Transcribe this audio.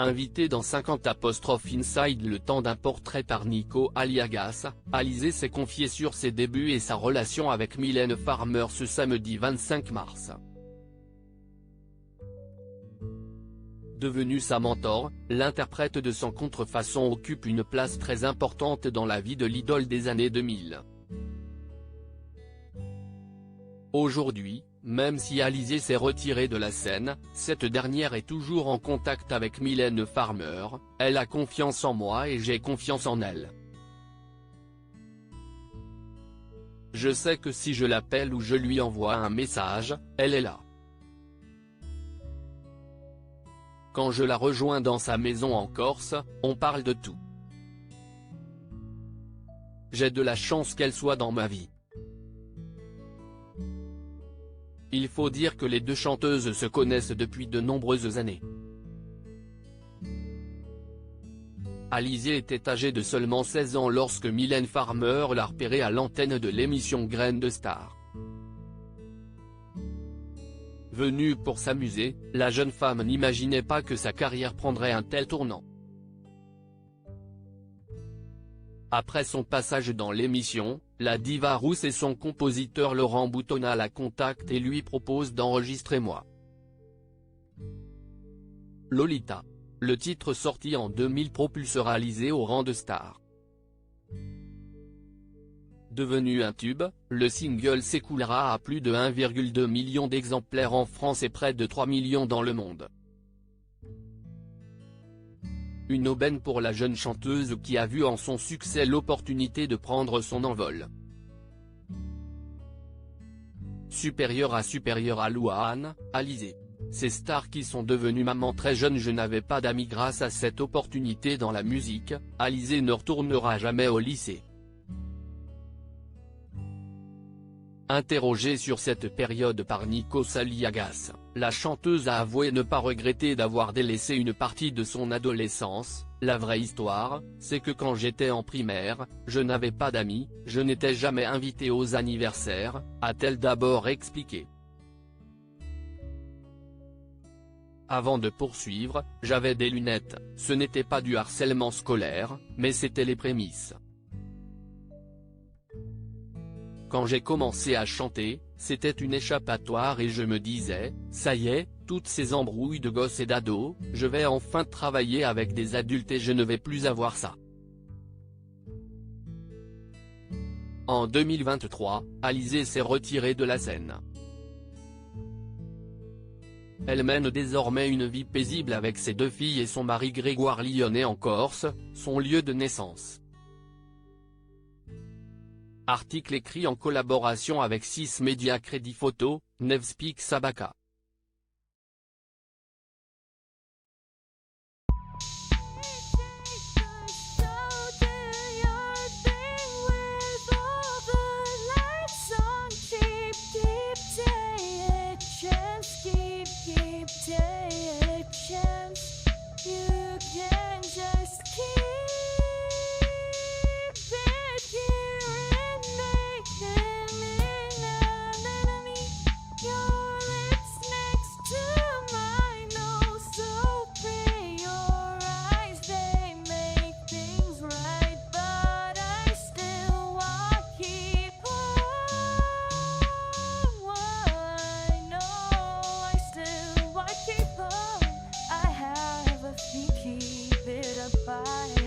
Invité dans 50 Inside le temps d'un portrait par Nico Aliagas, Alizée s'est confiée sur ses débuts et sa relation avec Mylène Farmer ce samedi 25 mars. Devenue sa mentor, l'interprète de Sans contrefaçon occupe une place très importante dans la vie de l'idole des années 2000. Aujourd'hui, même si Alizée s'est retirée de la scène, cette dernière est toujours en contact avec Mylène Farmer, elle a confiance en moi et j'ai confiance en elle. Je sais que si je l'appelle ou je lui envoie un message, elle est là. Quand je la rejoins dans sa maison en Corse, on parle de tout. J'ai de la chance qu'elle soit dans ma vie. Il faut dire que les deux chanteuses se connaissent depuis de nombreuses années. Alizée était âgée de seulement 16 ans lorsque Mylène Farmer l'a repérée à l'antenne de l'émission Graines de Star. Venue pour s'amuser, la jeune femme n'imaginait pas que sa carrière prendrait un tel tournant. Après son passage dans l'émission, la diva rousse et son compositeur Laurent Boutonnat la contactent et lui proposent d'enregistrer Moi. Lolita. Le titre sorti en 2000 propulsera Alizée au rang de star. Devenu un tube, le single s'écoulera à plus de 1,2 million d'exemplaires en France et près de 3 millions dans le monde. Une aubaine pour la jeune chanteuse qui a vu en son succès l'opportunité de prendre son envol. Supérieure à Louane, Alizée. Ces stars qui sont devenues mamans très jeunes. Je n'avais pas d'amis grâce à cette opportunité dans la musique, Alizée ne retournera jamais au lycée. Interrogée sur cette période par Nico Aliagas, la chanteuse a avoué ne pas regretter d'avoir délaissé une partie de son adolescence. La vraie histoire, c'est que quand j'étais en primaire, je n'avais pas d'amis, je n'étais jamais invitée aux anniversaires, a-t-elle d'abord expliqué. Avant de poursuivre, j'avais des lunettes, ce n'était pas du harcèlement scolaire, mais c'était les prémices. Quand j'ai commencé à chanter, c'était une échappatoire et je me disais, ça y est, toutes ces embrouilles de gosses et d'ados, je vais enfin travailler avec des adultes et je ne vais plus avoir ça. En 2023, Alizée s'est retirée de la scène. Elle mène désormais une vie paisible avec ses deux filles et son mari Grégoire Lyonnais en Corse, son lieu de naissance. Article écrit en collaboration avec 6 médias. Crédit photo, Nevspeak Sabaka. Keep it up.